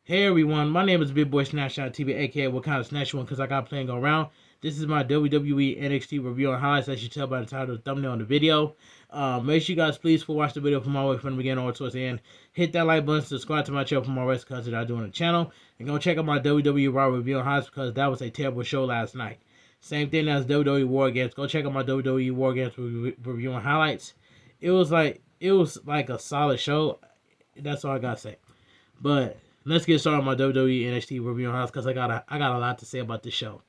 Hey everyone, my name is Big Boy Snapshot TV, aka What Kind of Snatch One, because I got playing go around. This is my WWE NXT review and highlights, as you tell by the title of the thumbnail on the video. Make sure you guys please watch the video from all the way from the beginning all towards the end. Hit that like button, subscribe to my channel for more rest content I do on the channel, and go check out my WWE Raw review and highlights because that was a terrible show last night. Same thing as WWE War Games. Go check out my WWE War Games review and highlights. It was like a solid show. That's all I gotta say. But let's get started on my WWE NXT review house because I got a lot to say about this show.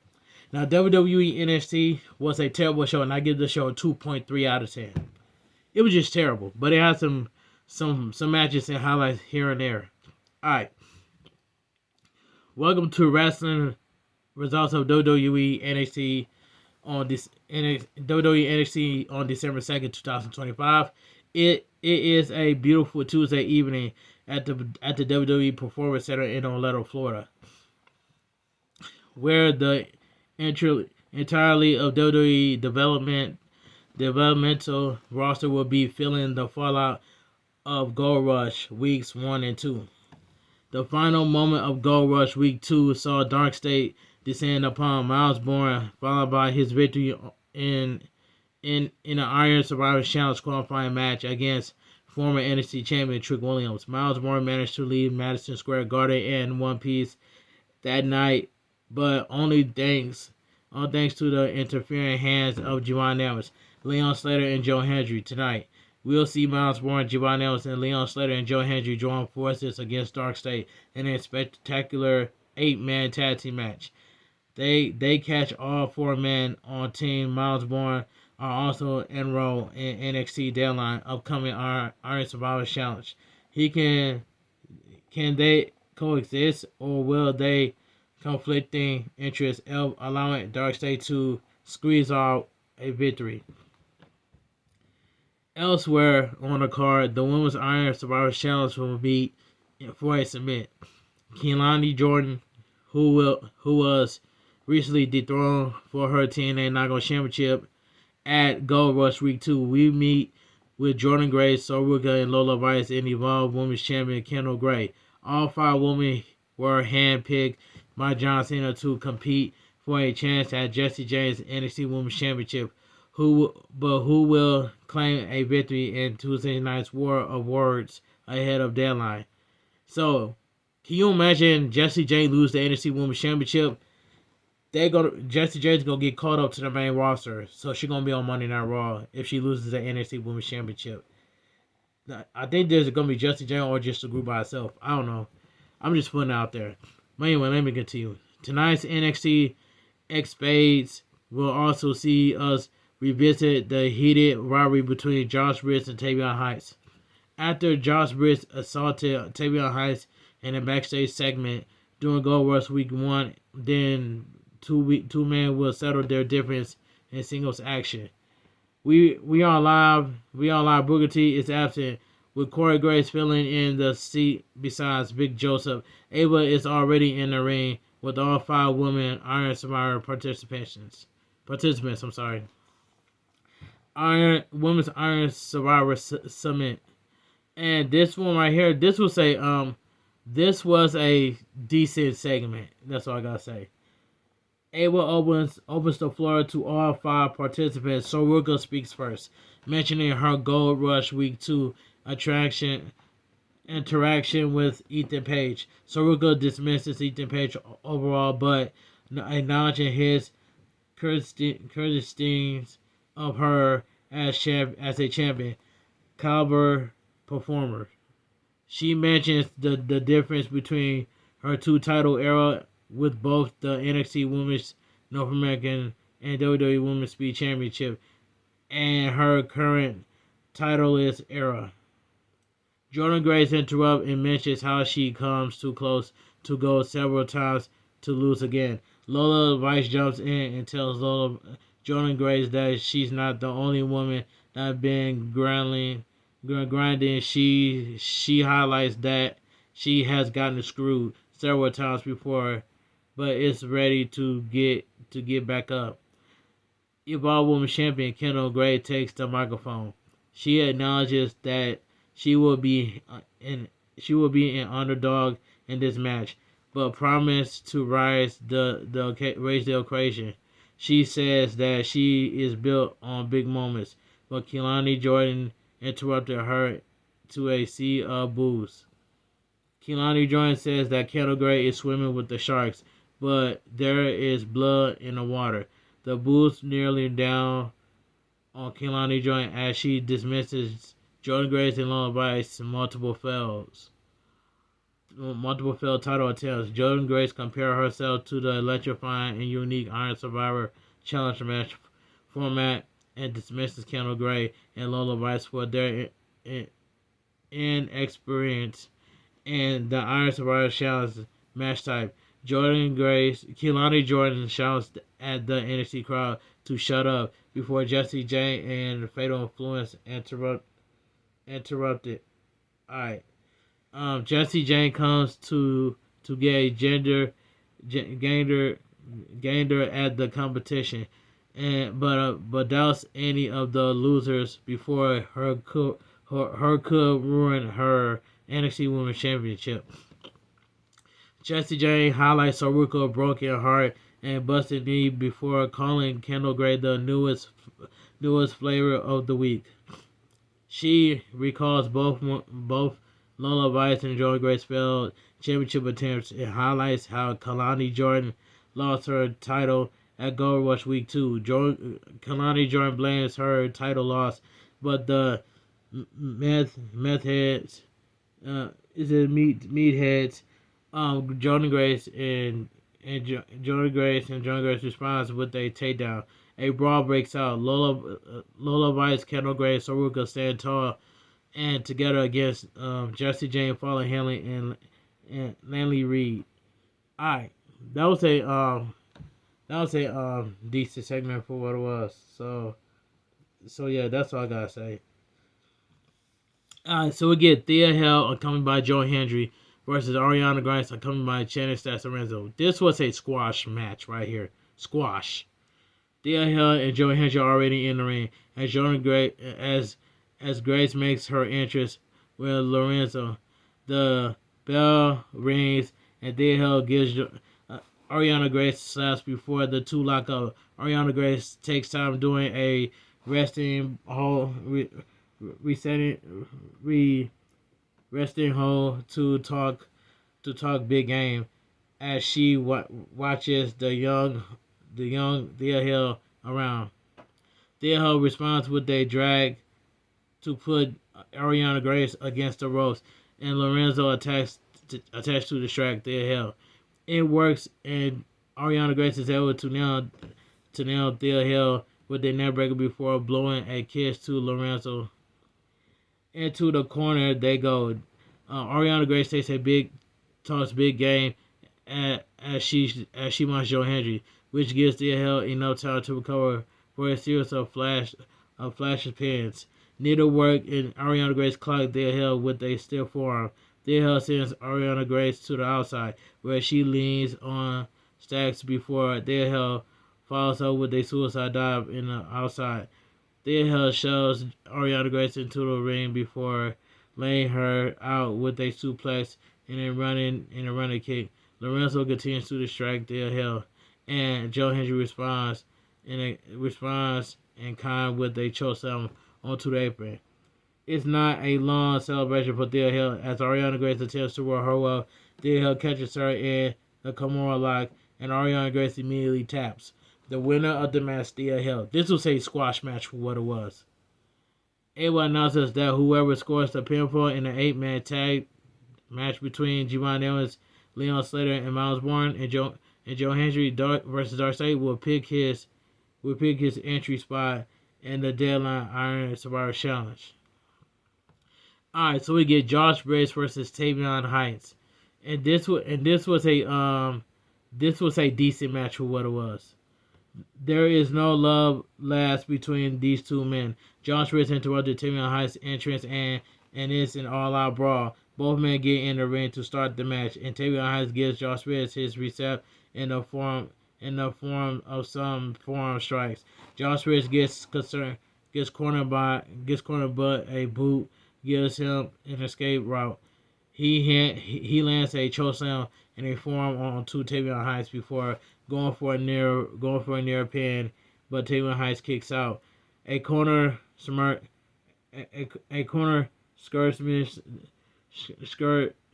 Now, WWE NXT was a terrible show, and I give the show a 2.3 out of 10. It was just terrible, but it had some matches and highlights here and there. All right, welcome to wrestling results of WWE NXT on this WWE NXT on December 2nd, 2025. It is a beautiful Tuesday evening at the WWE Performance Center in Orlando, Florida, where the entirely of WWE developmental roster will be feeling the fallout of Gold Rush weeks 1 and 2. The final moment of Gold Rush week 2 saw Dark State descend upon Miles Bourne, followed by his victory in an Iron Survivor Challenge qualifying match against former NXT champion Trick Williams. Miles Bourne managed to leave Madison Square Garden in one piece that night, but only thanks to the interfering hands of Javon Evans, Leon Slater, and Joe Hendry. Tonight, we'll see Miles Bourne, Javon Evans, and Leon Slater and Joe Hendry join forces against Dark State in a spectacular 8-man tag team match. They catch all 4 men on Team Miles Bourne are also enrolled in NXT Deadline upcoming Iron Survivor Challenge. Can they coexist, or will they conflicting interests allowing Dark State to squeeze out a victory? Elsewhere on the card, the Women's Iron Survivor Challenge will be for a submit. Keilani Jordan, who was recently dethroned for her TNA Nago Championship at Gold Rush Week 2, we meet with Jordan Grace, Soruka, and Lola Vice, and Evolved Women's Champion Kendall Gray. All 5 women were handpicked by John Cena to compete for a chance at Jesse James' NXT Women's Championship, who will claim a victory in Tuesday night's War of Words ahead of deadline. So, can you imagine Jesse James lose the NXT Women's Championship? Jesse James gonna get called up to the main roster, so she's gonna be on Monday Night Raw if she loses the NXT Women's Championship. I think there's gonna be Jesse James or just a group by itself. I don't know. I'm just putting it out there. But anyway, let me continue. Tonight's NXT X Spades will also see us revisit the heated rivalry between Josh Briggs and Tavion Heights. After Josh Briggs assaulted Tavion Heights in a backstage segment during Gold Rush Week 1, then two men will settle their difference in singles action. We are live. Booker T is absent, with Corey Graves filling in the seat besides Big Joseph. Ava is already in the ring with all 5 women Iron Survivor participants. Women's Iron Survivor Summit. And this one right here, this was a decent segment. That's all I gotta say. Ava opens the floor to all 5 participants. Soruka speaks first, mentioning her Gold Rush Week 2 interaction with Ethan Page. Soruka dismisses Ethan Page overall, but acknowledging his courtesies of her as a champion caliber performer. She mentions the difference between her 2 title era with both the NXT Women's North American and WWE Women's Speed Championship and her current titleist era. Jordan Grace interrupts and mentions how she comes too close to gold several times to lose again. Lola Vice jumps in and tells Jordan Grace that she's not the only woman that been grinding. She highlights that she has gotten screwed several times before, but is ready to get back up. Evolved Women's Champion Kendall Gray takes the microphone. She acknowledges that she will be an underdog in this match, but promised to raise the occasion. She says that she is built on big moments, but Keilani Jordan interrupted her to a sea of boos. Keilani Jordan says that Kendall Gray is swimming with the sharks, but there is blood in the water. The boos nearly down on Keilani Jordan as she dismisses Jordan Grace and Lola Vice multiple failed title attempts. Jordan Grace compared herself to the electrifying and unique Iron Survivor Challenge match format and dismisses Kendall Gray and Lola Vice for their inexperience and the Iron Survivor Challenge match type. Keilani Jordan shouts at the NXT crowd to shut up before Jessie J and Fatal Influence interrupted. Alright. Jessie J comes to get a gainer at the competition, but doubts any of the losers before her could ruin her NXT Women's Championship. Jessie J highlights Saruka's broken heart and busted knee before calling Kendall Gray the newest flavor of the week. She recalls both Lola Vice and Jordan Grace failed championship attempts and highlights how Keilani Jordan lost her title at Gold Rush Week 2. Keilani Jordan blames her title loss, but the meatheads, meatheads, Jordan Grace and Jordan Grace responds with a takedown. A brawl breaks out. Lola Vice, Kendall Gray, Saruka stand tall and together against Jessie Jane, Fallon Henley, and Lanley Reed. Alright, that was a decent segment for what it was. So yeah, that's all I gotta say. Alright, so we get Thea Hale accompanied by Joe Hendry versus Ariana Grande accompanied by Channing Lorenzo. This was a squash match right here. Squash. Thea Hale and Joe Hendry are already in the ring as as Grace makes her entrance with Lorenzo. The bell rings and Thea Hale gives Ariana Grace slaps before the two lock up. Ariana Grace takes time doing a resting hold to talk big game as she watches the young Thea Hale around. Thea Hale responds with a drag to put Ariana Grace against the ropes, and Lorenzo attached to distract Thea Hale. It works, and Ariana Grace is able to nail Thea Hale with a neckbreaker before blowing a kiss to Lorenzo. Into the corner they go. Ariana Grace talks big game as she wants Joe Hendry, which gives Thea Hale enough time to recover for a series of flash pins. Neither work, and Ariana Grace clocked Thea Hale with a stiff forearm. Thea Hale sends Ariana Grace to the outside, where she leans on stacks before Thea Hale follows her with a suicide dive in the outside. Thea Hale shoves Ariana Grace into the ring before laying her out with a suplex and a running kick. Lorenzo continues to distract Thea Hale, and Joe Hendry responds in kind with a chokeslam onto the apron. It's not a long celebration for Thea Hale as Ariana Grace attempts to roll her well. Thea Hale catches her in the Kimura lock, and Ariana Grace immediately taps. The winner of the match, Thea Hale. This was a squash match for what it was. Ava announces that whoever scores the pinfall in the 8-man tag match between Javon Evans, Leon Slater, and Miles Bourne and Joe Hendry versus Darcy will pick his entry spot in the Deadline Iron Survivor Challenge. Alright, so we get Josh Briggs versus Tavion Heights. And this was a decent match for what it was. There is no love lost between these two men. Josh Briggs interrupted Tavion Heights' entrance and it's an all-out brawl. Both men get in the ring to start the match, and Tavion Heights gives Josh Briggs his recept in the form of some forearm strikes. Josh Briggs gets cornered but a boot gives him an escape route. He lands a chokeslam and a forearm onto Tavion Heights before going for a near pin, but Tavion Heights kicks out. A corner smart a corner skirt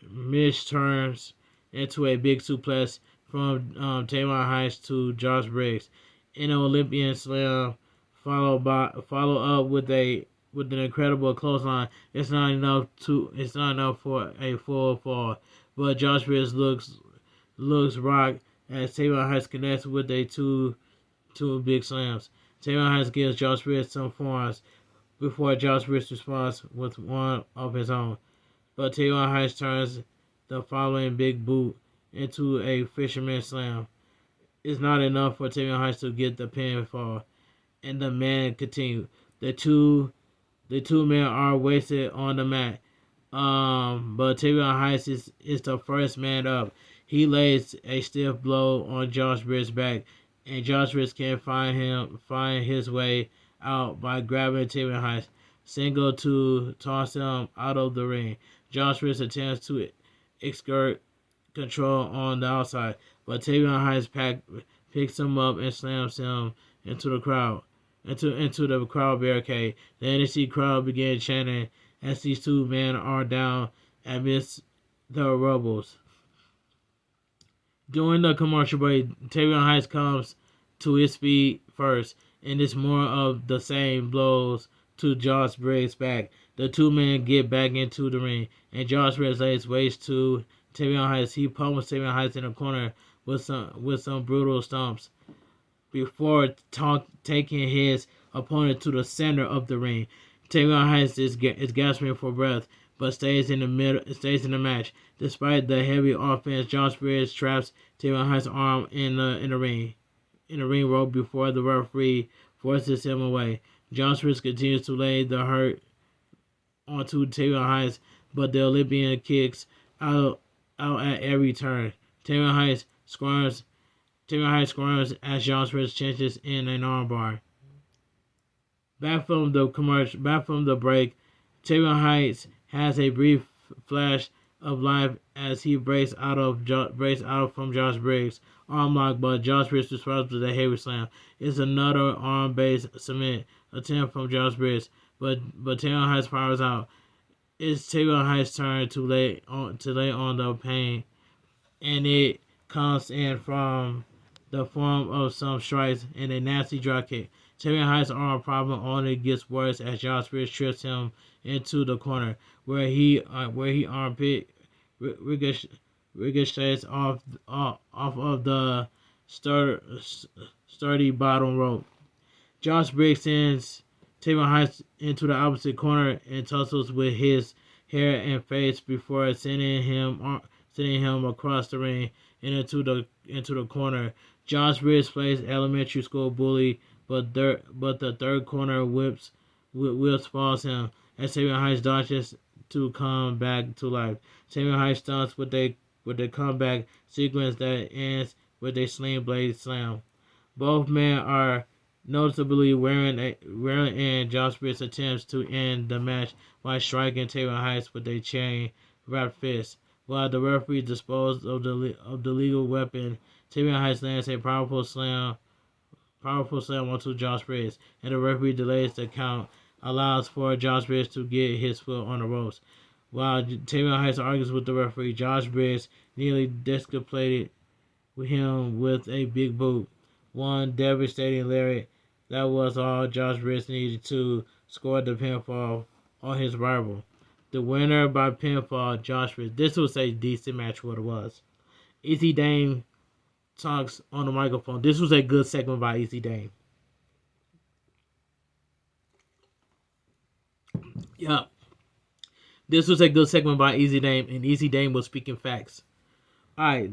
miss turns into a big suplex from Tavion Heights to Josh Briggs. In an Olympian slam, follow up with an incredible clothesline. It's not enough for a full fall, but Josh Briggs looks rocked as Tavion Heights connects with a two big slams. Tavion Heights gives Josh Briggs some forearms before Josh Briggs responds with one of his own. But Tavion Heights turns the following big boot into a fisherman slam. It's not enough for Tavion Heights to get the pinfall, and the man continued. The two men are wasted on the mat. But Tavion Heights is the first man up. He lays a stiff blow on Josh Briggs' back, and Josh Briggs can find his way out by grabbing Tavion Heights, single to toss him out of the ring. Josh Briggs attempts to exert control on the outside, but Tavion Heights picks him up and slams him into the crowd barricade. The NXT crowd began chanting as these two men are down amidst the rubbles. During the commercial break, Tavion Heights comes to his feet first, and it's more of the same blows to Josh Briggs' back. The two men get back into the ring, and Josh Briggs lays waste to Tavion Heights. He pummels Tavion Heights in the corner with some brutal stomps before taking his opponent to the center of the ring. Tavion Heights is gasping for breath, but stays in the match. Despite the heavy offense, Josh Briggs traps Tavion Heights' arm in the ring rope before the referee forces him away. Josh Briggs continues to lay the hurt onto Tavion Heights, but the Olympian kicks out at every turn. Tavion Heights squirms as Josh Briggs changes in an armbar. Back from the break, Tavion Heights has a brief flash of life as he breaks out from Josh Briggs' arm lock, but Josh Briggs responds with a heavy slam. It's another arm-based cement attempt from Josh Briggs, but Tavion Heights powers out. It's Tavion Heights' turn to lay on the pain, and it comes in from the form of some strikes and a nasty drop kick. Tavion Heights' arm problem only gets worse as Josh Briggs trips him into the corner, where he armpit ricochets off of the sturdy bottom rope. Josh Briggs sends Tavion Heights into the opposite corner and tussles with his hair and face before sending him across the ring and into the corner. Josh Briggs plays elementary school bully, but the third corner whips falls him as Tavion Heights dodges to come back to life. Tavion Heights stunts with a comeback sequence that ends with a sling blade slam. Both men are noticeably wearing in Josh Briggs attempts to end the match by striking Tavion Heights with a chain wrapped fist. While the referee disposed of the legal weapon, Tavion Heights lands a powerful slam onto Josh Briggs, and the referee delays the count, allows for Josh Briggs to get his foot on the ropes. While Tavion Heights argues with the referee, Josh Briggs nearly disciplined him with a big boot. One devastating lariat. That was all Josh Briggs needed to score the pinfall on his rival. The winner by pinfall, Josh Briggs. This was a decent match, what it was. Easy Dame talks on the microphone. This was a good segment by Easy Dame. Yup. This was a good segment by Easy Dame, and Easy Dame was speaking facts. Alright.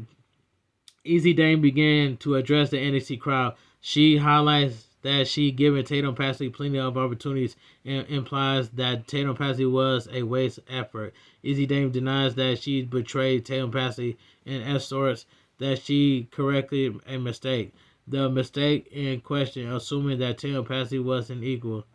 Easy Dame began to address the NXT crowd. She highlights that she given Tatum Paxley plenty of opportunities and implies that Tatum Paxley was a waste effort. Easy Dame denies that she betrayed Tatum Paxley and asserts that she corrected a mistake. The mistake in question, assuming that Tatum Paxley was an equal.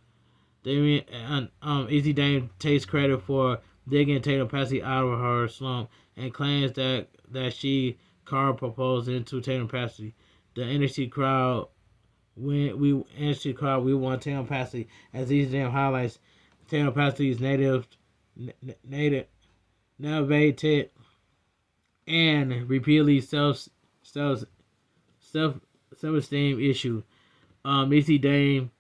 Easy Dame takes credit for digging Tatum Paxley out of her slump, and claims that she card proposed into Tatum Paxley. The NXT crowd we want Tatum Paxley as these damn highlights. Tatum Paxley's native novated and repeatedly self self self esteem issue. Missy Dame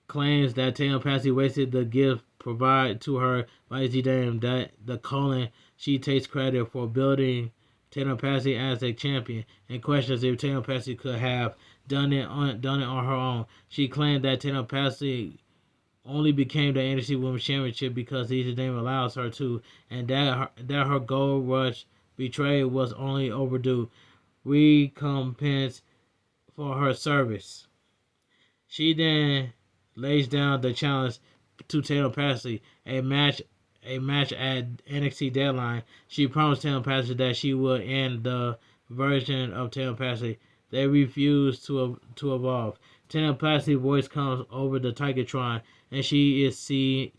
claims that Tatum Paxley wasted the gift provided to her by Missy Dame, that the calling she takes credit for building Tatum Paxley as a champion, and questions if Tatum Paxley could have done it on her own. She claimed that Tatum Paxley only became the NXT Women's Championship because Missy Dame allows her to, and that her gold rush betrayal was only overdue recompense for her service. She then lays down the challenge to Tatum Paxley, a match at NXT Deadline. She promised Tatum Paxley that she would end the version of Tatum Paxley. They refuse to evolve. Tatum Paxley's voice comes over the Titantron, and she is seen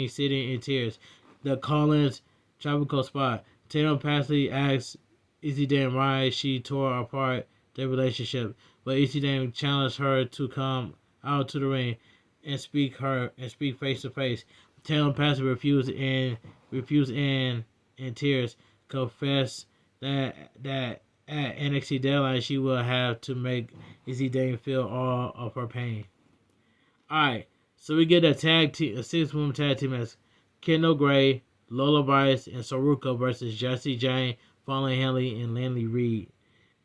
sitting in tears. The Collins tropical spot. Tatum Paxley asks Izzy Dame why she tore apart their relationship, but Izzy Dame challenged her to come out to the ring and speak face to face. Tatum Paxley refused in tears, confessed that at NXT Deadline she will have to make Izzy Dame feel all of her pain. Alright, so we get a 6-woman tag team match. Kendall Gray, Lola Bice, and Saruka versus Jessie Jane, Fallon Henley, and Lanley Reed.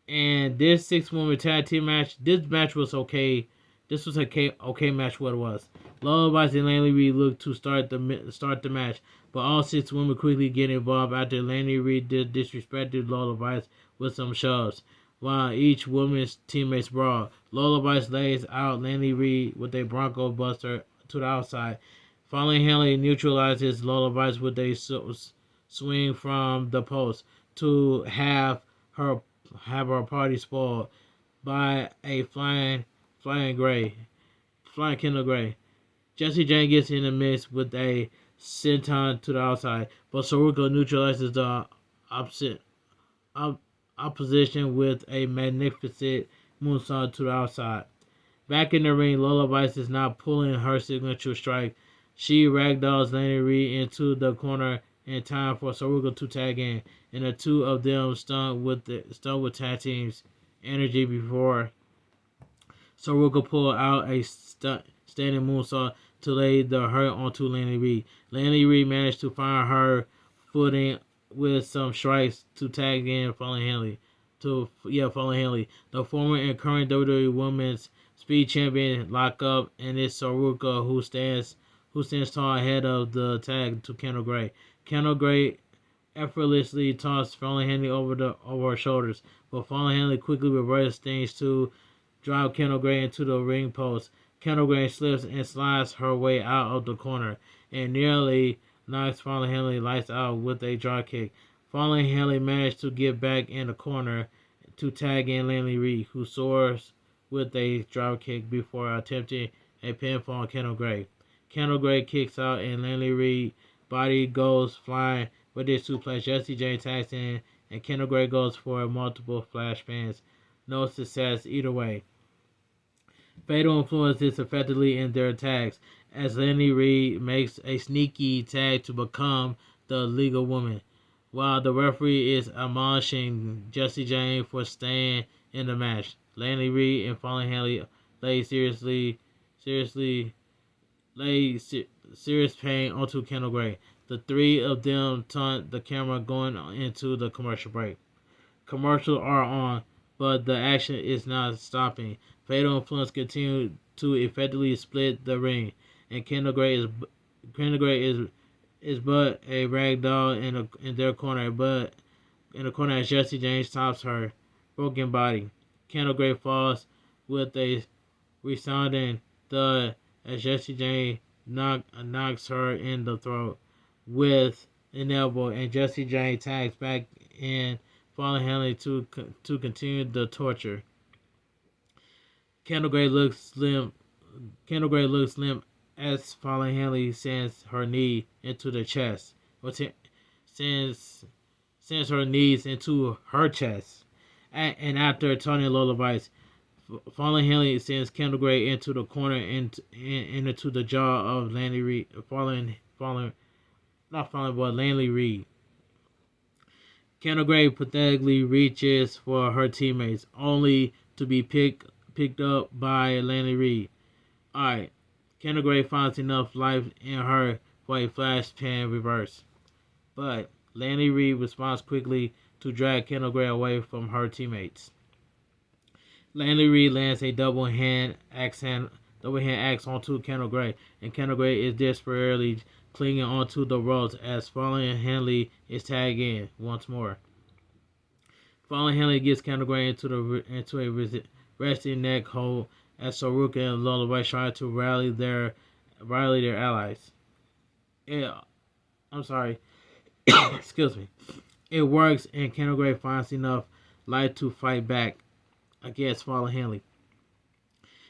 And this 6-woman tag team match, this match was okay. This was a okay match. What it was. Lola Bice and Lanley Reed looked to start the match, but all 6 women quickly get involved after Lanley Reed disrespected Lola Bice with some shoves. While each woman's teammates brawl, Lola Bice lays out Lanley Reed with a Bronco Buster to the outside. Fallon Henley neutralizes Lola Bice with a swing from the post to have her party spoiled by a flying Kendall Gray. Jessie Jane gets in the mix with a senton to the outside, but Saruka neutralizes the opposition with a magnificent moonsault to the outside. Back in the ring, Lola Bice is not pulling her signature strike. She ragdolls Lanley Reed into the corner in time for Saruka to tag in, and the two of them stunned with tag team's energy before Saruka pulled out a standing moonsault to lay the hurt onto Lanley Reed. Lanley Reed managed to find her footing with some strikes to tag in Fallon Henley. Fallon Henley. The former and current WWE Women's Speed Champion lock up, and it's Saruka who stands tall ahead of the tag to Kendall Gray. Kendall Gray effortlessly tossed Fallon Henley over her shoulders, but Fallon Henley quickly reversed things to drive Kendall Gray into the ring post. Kendall Gray slips and slides her way out of the corner and nearly knocks Fallon Henley lights out with a drop kick. Fallon Henley managed to get back in the corner to tag in Lanley Reed, who soars with a drop kick before attempting a pinfall on Kendall Gray. Kendall Gray kicks out and Lanley Reed body goes flying with a suplex. Jessie Jane tags in and Kendall Gray goes for multiple flash pans. No success either way. Fatal Influence is effectively in their attacks as Lanley Reed makes a sneaky tag to become the legal woman, while the referee is admonishing Jessie Jane for staying in the match. Lanley Reed and Fallon Henley lay serious pain onto Kendall Gray. The three of them taunt the camera going into the commercial break. Commercials are on, but the action is not stopping. Fatal Influence continue to effectively split the ring, and Kendall Gray is but a rag doll in their corner, but in the corner as Jessie Jane stops her broken body. Kendall Gray falls with a resounding thud as Jessie Jane knocks her in the throat with an elbow, and Jessie Jane tags back in Fallon Henley to continue the torture. Kendall Gray looks limp as Fallon Henley sends her knee into the chest. sends sends her knees into her chest. And after Tony Lola bites, Fallen Henley sends Kendall Gray into the corner and into the jaw of Landy Reed. Not falling, but Landy Reed. Kendall Gray pathetically reaches for her teammates, only to be picked up by Landy Reed. Alright, Kendall Gray finds enough life in her for a flash pan reverse. But Landy Reed responds quickly to drag Kendall Gray away from her teammates. Landy Reed lands a double hand axe onto Kendall Gray, and Kendall Gray is desperately clinging onto the ropes as Fallen Henley is tagged in once more. Fallen Henley gets Kendall Gray into a resting neck hold as Saruka and Lullaby try to rally their allies. I'm sorry. Excuse me. It works, and Kendall Gray finds enough life to fight back against Fallen Henley.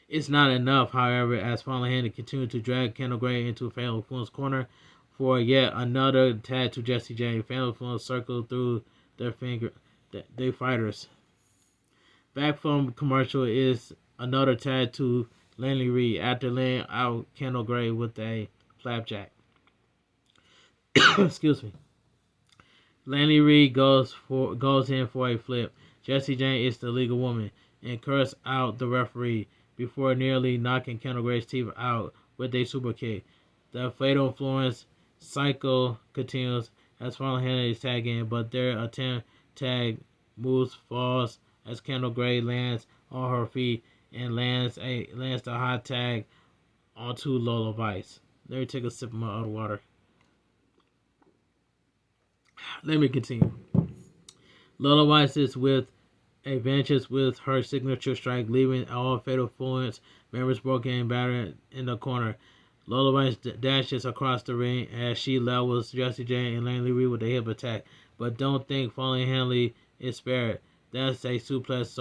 It's not enough, however, as Fallen Henley continues to drag Kendall Gray into Fatal Fool's corner for yet another tag to Jesse James. Fatal Fool circle through their fighters. Back from commercial is another tag to Landy Reed after laying out Kendall Gray with a flapjack. Excuse me. Landy Reed goes in for a flip. Jesse James is the legal woman and curses out the referee before nearly knocking Kendall Gray's teeth out with a super kick. The Fatal Influence cycle continues as Fallen Henley is tagged in, but their attempt tag moves falls as Kendall Gray lands on her feet and lands the hot tag onto Lola Vice. Let me take a sip of my other water. Let me continue. Lola Vice is advances with her signature strike, leaving all Fatal Influence members broken and battered in the corner. Lola Vice dashes across the ring as she levels Jesse Jane and Landy Reed with a hip attack, but don't think Fallen Henley is spared. That's a suplex.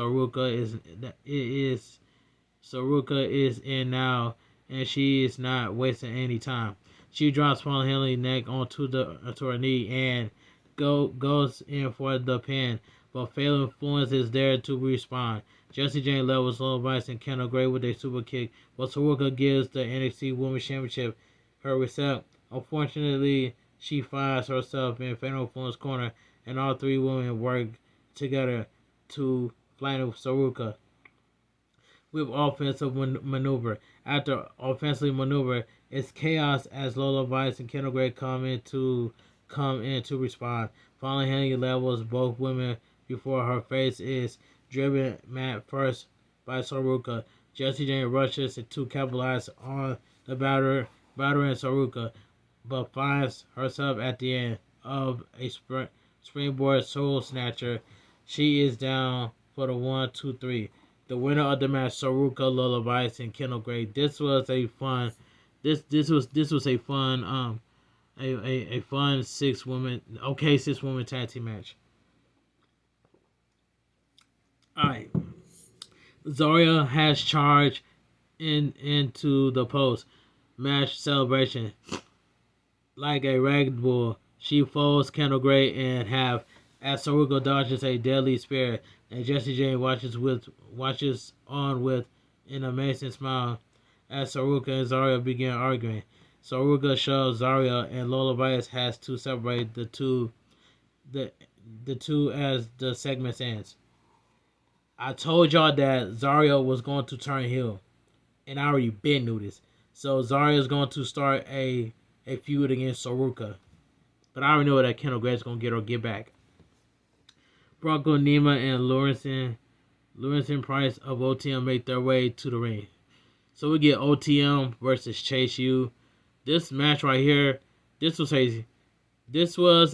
Saruka is in now, and she is not wasting any time. She drops Fallen Henley's neck onto her knee and goes in for the pin, but Fatal Influence is there to respond. Jesse Jane levels Lola Vice and Kendall Gray with a super kick, but Saruka gives the NXT Women's Championship her respect. Unfortunately, she finds herself in Fatal Influence corner, and all three women work together to flatten Saruka with offensive maneuver. After offensive maneuver, it's chaos as Lola Vice and Kendall Gray come in to respond. Fallen Henley levels both women before her face is driven mat first by Saruka. Jesse Jane rushes to capitalize on the battering Saruka, but finds herself at the end of a springboard soul snatcher. She is down for the 1, 2, 3. The winner of the match, Saruka, Lola Vice, and Kendall Gray. This was a fun a fun six woman tag team match. Alright. Zarya has charged into the post match celebration like a rag bull. She folds Kendall Gray in half as Saruka dodges a deadly spear, and Jesse Jane watches on with an amazing smile as Saruka and Zarya begin arguing. Saruka shows Zarya and Lola Vice has to separate the two as the segment ends. I told y'all that Zarya was going to turn heel, and I already been knew this. So Zarya is going to start a feud against Saruka, but I already know that Kendall Gray is going to get back. Bronco Nima and Lawrence Price of OTM make their way to the ring. So we get OTM versus Chase U. This match right here, this was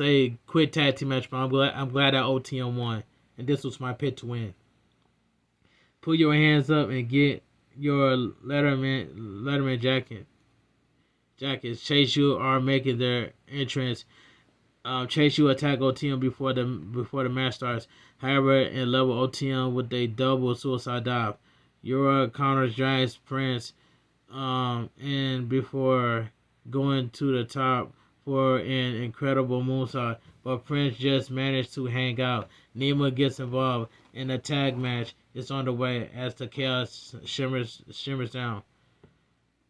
a quick tag team match, but I'm glad that OTM won, and this was my pick to win. Put your hands up and get your Letterman jackets. Chase U are making their entrance. Chase U attack OTM before the match starts. However, in level OTM with a double suicide dive. Yura counters Giants Prince, and before going to the top for an incredible moonsault, but Prince just managed to hang out. Nima gets involved, and the tag match is on the way as the chaos shimmers down.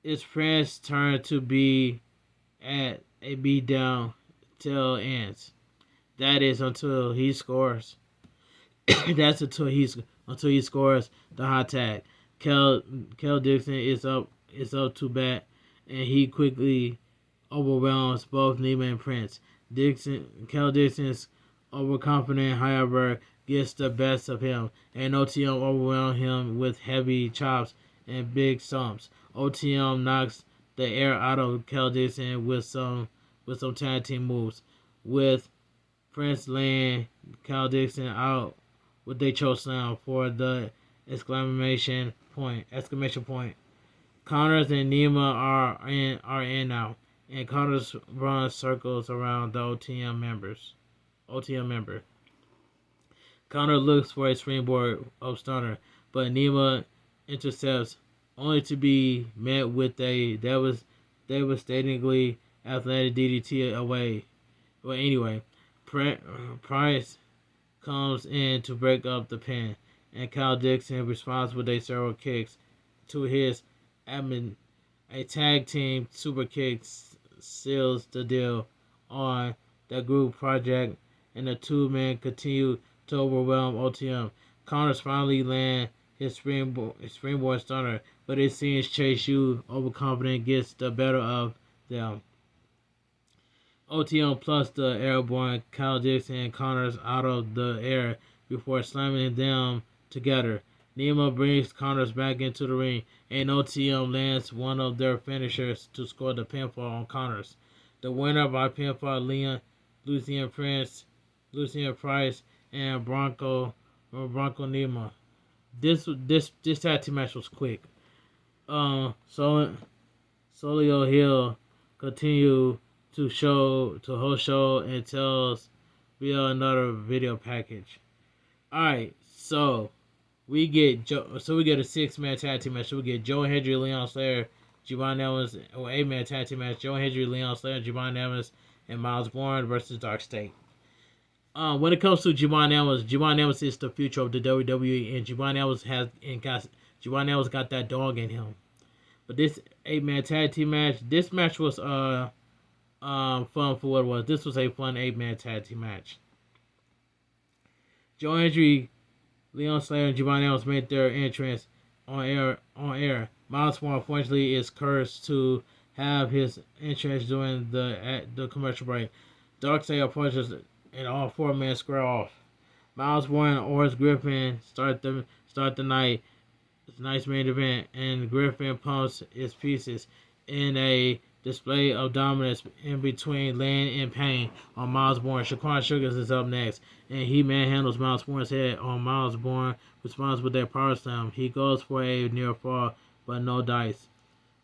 It's Prince's turn to be at a beatdown till ends. That is until he scores. That's until he scores the hot tag. Kel Dixon is up to bat, and he quickly overwhelms both Nima and Prince. Kel Dixon's overconfident, however, gets the best of him, and OTM overwhelms him with heavy chops and big stomps. OTM knocks the air out of Kel Dixon with some tag team moves, with Prince laying Kel Dixon out with a choke slam for the exclamation point. Connors and Nima are in now, and Connors runs circles around the OTM member. Connor looks for a springboard up stunner, but Nima intercepts, only to be met with a devastatingly athletic DDT away. Well, anyway, Price comes in to break up the pin, and Kyle Dixon responds with a several kicks to his abdomen. A tag team super kick seals the deal on the group project, and the two men continue to overwhelm OTM. Connors finally land his springboard stunner, but it seems Chase U, overconfident, gets the better of them. OTM plus the airborne Kyle Dixon and Connors out of the air before slamming them together. Nima brings Connors back into the ring, and OTM lands one of their finishers to score the pinfall on Connors. The winner by pinfall, Lucien Price, and Bronco Nima. This tag team match was quick. Solio Hill continue to host show and tells via another video package. Alright, so we get a 6-man tag team match. So we get Joe Hendry, Leon Slayer, Javon Evans, or 8-man tag team match. Joe Hendry, Leon Slayer, Javon Evans, and Miles Bourne versus Dark State. When it comes to Javon Evans is the future of the WWE, and Javon Evans got that dog in him. But this 8-man tag team match, this match was fun for what it was. This was a fun 8-man tag team match. Joe Hendry, Leon Slayer, and Javon Evans made their entrance on air. Miles Moore, unfortunately, is cursed to have his entrance during the commercial break. Darkseid approaches, and all 4 men square off. Miles Moore and Oris Griffin start the night. It's a nice main event, and Griffin pumps his pieces in a display of dominance in between, laying in pain on Miles Bourne. Shaquan Sugars is up next, and he manhandles Miles Bourne's head on Miles Bourne, responds with a power slam. He goes for a near fall, but no dice.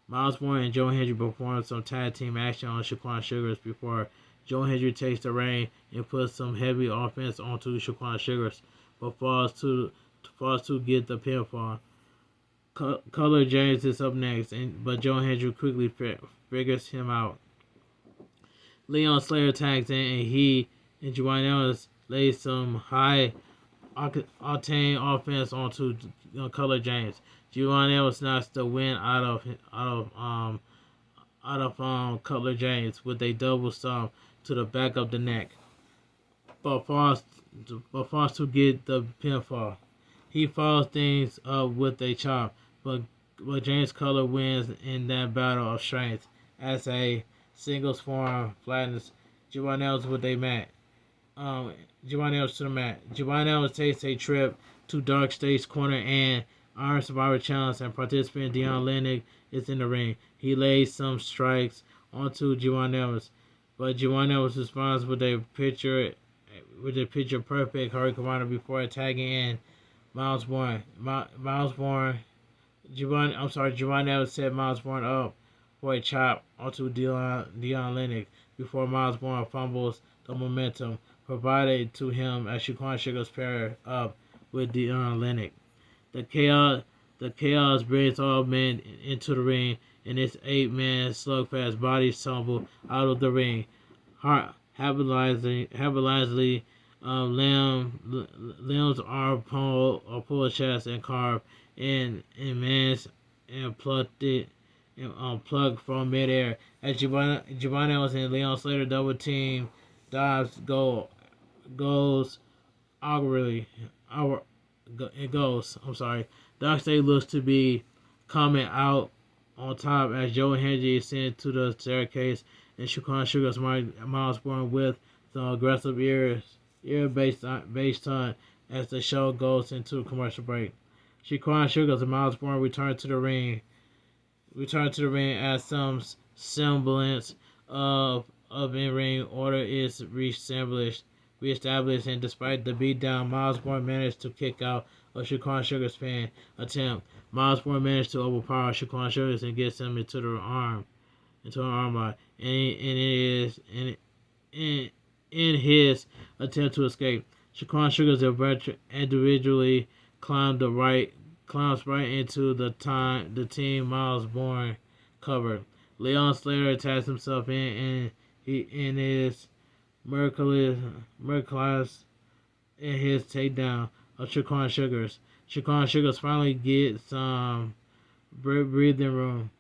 Miles Bourne and Joe Hendry perform some tag team action on Shaquan Sugars before Joe Hendry takes the reign and puts some heavy offense onto Shaquan Sugars, but falls to get the pinfall. Color James is up next, but Joe Hendry quickly figures him out. Leon Slayer tags in, and he and Javon Evans lay some high octane offense onto Color James. Javon Evans knocks the wind out of Cutler James with a double stomp to the back of the neck, but falls to get the pinfall. He follows things up with a chop, but James Cutler wins in that battle of strength as a singles form flattens Javon Evans with a mat. Javon Evans to the mat. Javon Evans takes a trip to Dark State's corner, and Iron Survivor Challenge and participant Deion Lennox is in the ring. He lays some strikes onto Javon Evans, but Javon Evans responds with a picture perfect Hurricane before tagging in Miles Bourne. Javon Evans set Miles Bourne up for a chop onto Deion Lennox before Miles Bourne fumbles the momentum provided to him as Shaquan Sugars pair up with Deion Lennox. The chaos brings all men into the ring, and its 8-man slugfest bodies tumble out of the ring. habilizely limbs are pulled chest and carved in man's and plucked it and plugged from midair. As Giovanni Ellis and Leon Slater double team dives goes awkwardly. It goes. I'm sorry. Dark State looks to be coming out on top as Joe Hendry is sent to the staircase and Shaquan Sugar's Miles Born with some aggressive ear-based taunt as the show goes into a commercial break. Shaquan Sugar's and Miles Born return to the ring as some semblance of in-ring order is reestablished, and despite the beatdown, Miles Born managed to kick out of Shaquan Sugar's pin attempt. Miles Born managed to overpower Shaquan Sugar and gets him into an armbar, in his attempt to escape. Shaquan Sugar individually climbs right into the team Miles Born covered. Leon Slater attacks himself in his miraculous in his takedown of Shaquan Sugars. Shaquan Sugars finally gets some breathing room,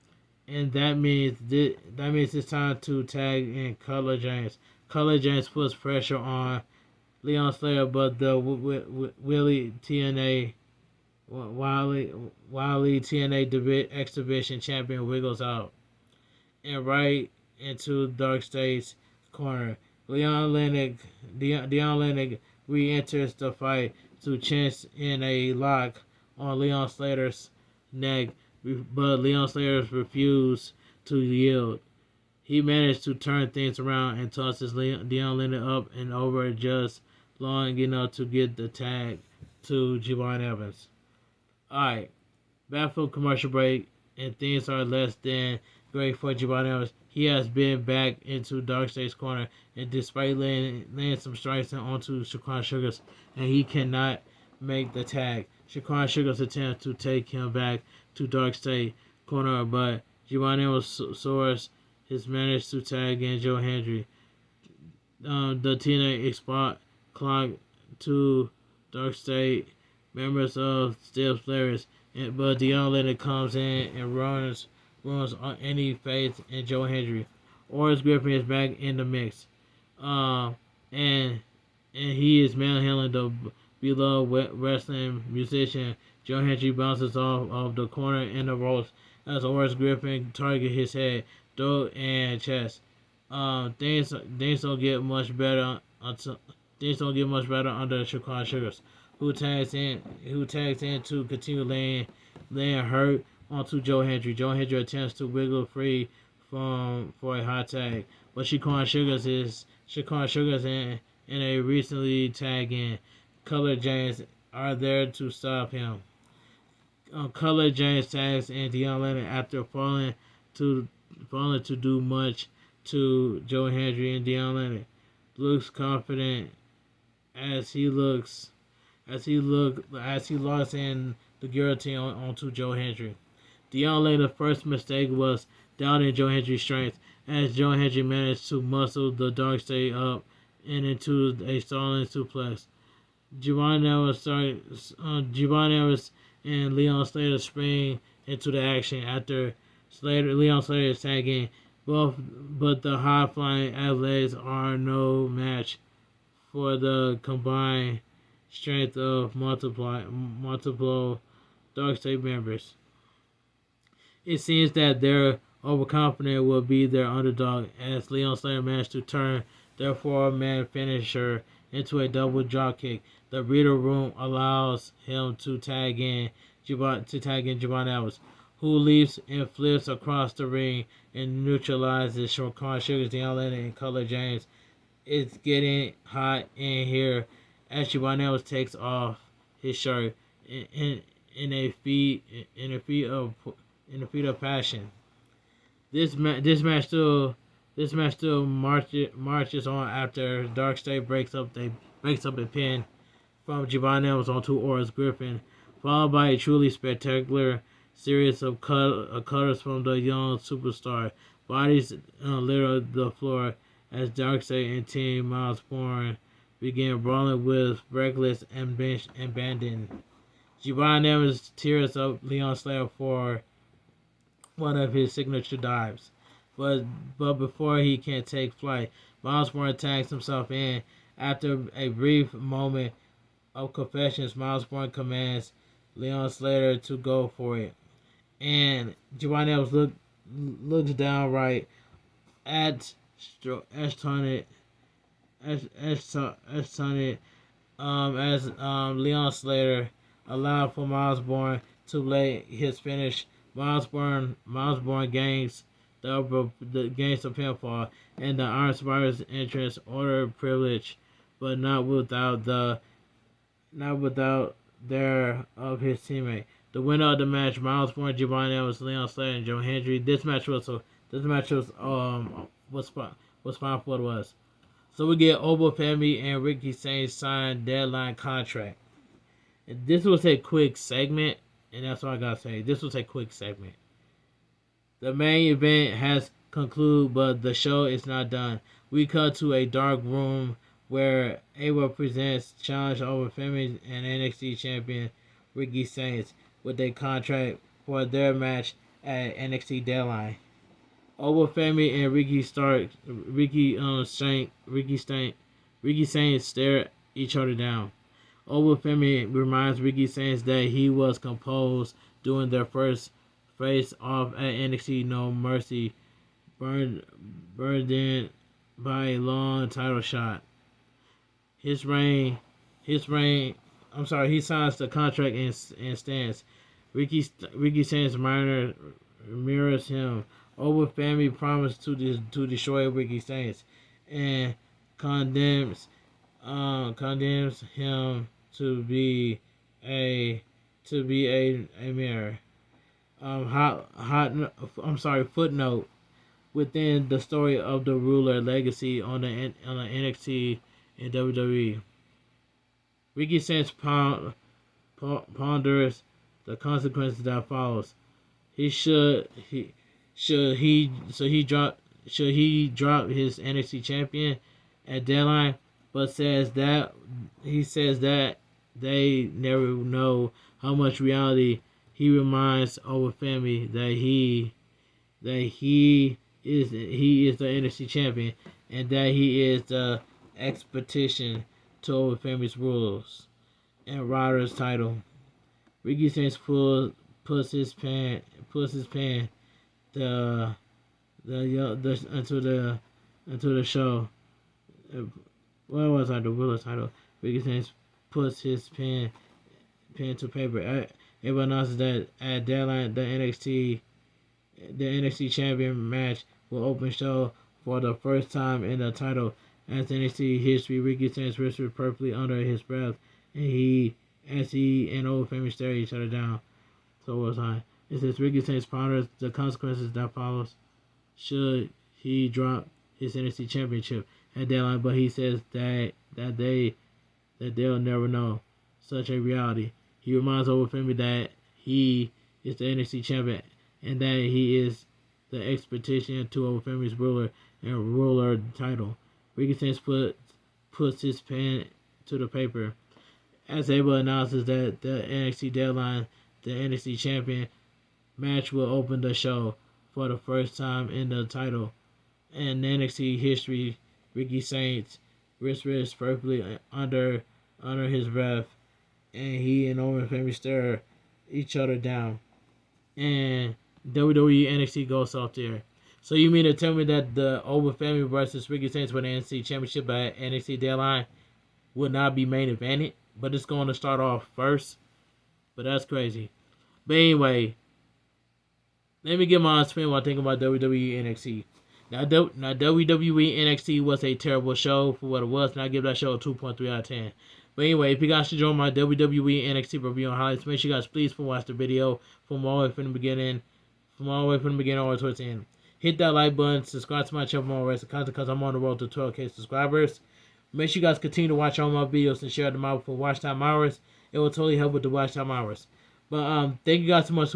and that means it's time to tag in Cutler James. Cutler James puts pressure on Leon Slater, but the Willie TNA X Division champion wiggles out and right into Dark State's corner. Leon Lennox re-enters the fight to chance in a lock on Leon Slater's neck, but Leon Slater refused to yield. He managed to turn things around and tosses Leon Lennox up and over just long enough to get the tag to Javon Evans. Alright, back from commercial break, and things are less than great for Javon Evans. He has been back into Darkseid's corner, and despite laying some strikes onto Shaquan Sugars, and he cannot make the tag. Shaquan Sugars attempts to take him back to Darkseid corner, but Javon Evans soars his managed to tag in Joe Hendry. The TNA Export clock to Darkseid members of Still Players, but Dion Lennox comes in and ruins any faith in Joe Hendry. Oris Griffin is back in the mix, and he is manhandling the beloved wrestling musician. Joe Hendry bounces off of the corner in the ropes as Oris Griffin targets his head, throat, and chest. Things don't get much better under Shaquan Sugars, who tags in to continue laying hurt onto Joe Hendry. Joe Hendry attempts to wiggle free for a hot tag, but Shaquan Sugars in a recently tagged in Cutler James are there to stop him. Cutler James tags in Dion Lennon after falling to do much to Joe Hendry, and Dion Lennon looks confident as he locks in the guillotine onto Joe Hendry. Dion Lenon's first mistake was doubting Joe Hendry's strength, as Joe Hendry managed to muscle the Darkseid up and into a stalling suplex. Giovanni Evans and Leon Slater spring into the action after Leon Slater is tagging, but the high-flying athletes are no match for the combined strength of multiple Darkseid members. It seems that their overconfident will be their underdog, as Leon Slater managed to turn their four-man finisher into a double dropkick. The breather room allows him to tag in Javon Evans, who leaps and flips across the ring and neutralizes Shaquan Sugars, Dion Lennon, and Cutler James. It's getting hot in here as Javon Evans takes off his shirt in a feat of passion. This match still marches on after Darkseid breaks up a pin from Javon Evans onto Oris Griffin, followed by a truly spectacular series of cutters from the young superstar. Bodies litter the floor as Darkseid and Team Miles Bourne began brawling with reckless abandon. Giovanni Evans tears up Leon Slayer for one of his signature dives. But before he can take flight, Miles Bourne tags himself in. After a brief moment of confessions, Miles Bourne commands Leon Slater to go for it. And Giovanni Evans looks downright astonished as Leon Slater allowed for Miles Bourne to lay his finish. Miles Bourne gains gains the pinfall and the Iron Survivor's entrance order privilege, but not without there of his teammate. The winner of the match, Miles Bourne, Giovanni Evans, Leon Slater, and Joe Hendry. This match was fine for what it was. So we get Oba Femi and Ricky Sainz signed deadline contract. And this was a quick segment, and that's all I gotta say. This was a quick segment. The main event has concluded, but the show is not done. We cut to a dark room where Ava presents challenge over Femi and NXT champion Ricky Sainz with a contract for their match at NXT Deadline. Over Femi and Ricky Sainz stare each other down. Over Femi reminds Ricky Sainz that he was composed during their first face-off at NXT No Mercy, burned in by a long title shot. He signs the contract and stands. Ricky Sainz mirrors him. Over Femi promised to destroy Ricky Sainz and condemns him to be a mirror. Footnote within the story of the Ruler legacy on the NXT and WWE. Ricky Sainz ponders the consequences that follows. Should he drop his NXT champion at Deadline, but says that they never know how much reality. He reminds Over Femi that he is the NXT champion and that he is the expedition to Over Femi's rules and Ryder's title. Ricky Sainz puts his pen into the show. What was I? The ruler's title. Ricky Sainz puts his pen to paper. Everyone announces that at Deadline, the NXT champion match will open show for the first time in the title as NXT history. Ricky Sainz whispers purposely under his breath, and he and Over Femi stare each other down. So what was I? It says Ricky Sainz ponders the consequences that follows should he drop his NXT championship at Deadline, but he says that they'll never know such a reality. He reminds Over Femi that he is the NXT champion and that he is the expedition to Over Femi's ruler title. Ricky Sainz puts his pen to the paper as Abel announces that the NXT Deadline, the NXT champion match will open the show for the first time in the title. And NXT history, Ricky Sainz whispers purposely under his breath, and he and Over Femi stare each other down. And WWE NXT goes off there. So you mean to tell me that the Over Femi versus Ricky Sainz for the NXT Championship at NXT Deadline would not be main evented, but it's going to start off first? But that's crazy. But anyway, let me get my spin while thinking about WWE NXT. Now WWE NXT was a terrible show for what it was, and I give that show a 2.3 out of 10. But anyway, if you guys should join my WWE NXT review on highlights, make sure you guys please watch the video from all the way from the beginning all the way towards the end. Hit that like button, subscribe to my channel for more wrestling content because I'm on the road to 12K subscribers. Make sure you guys continue to watch all my videos and share them out for watch time hours. It will totally help with the watch time hours. But thank you guys so much.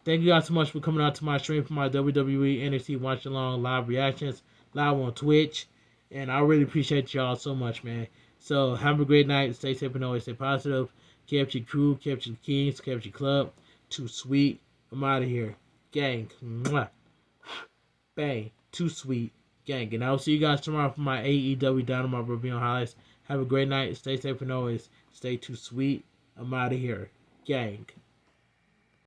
Thank you guys so much for coming out to my stream for my WWE NXT Watch Along live reactions, live on Twitch. And I really appreciate y'all so much, man. So have a great night. Stay safe and always stay positive. Kept your crew, kept your kings, kept your club. Too sweet. I'm out of here. Gang. Mwah. Bang. Too sweet. Gang. And I'll see you guys tomorrow for my AEW Dynamite review on highlights. Have a great night. Stay safe and always stay too sweet. I'm out of here. Gang.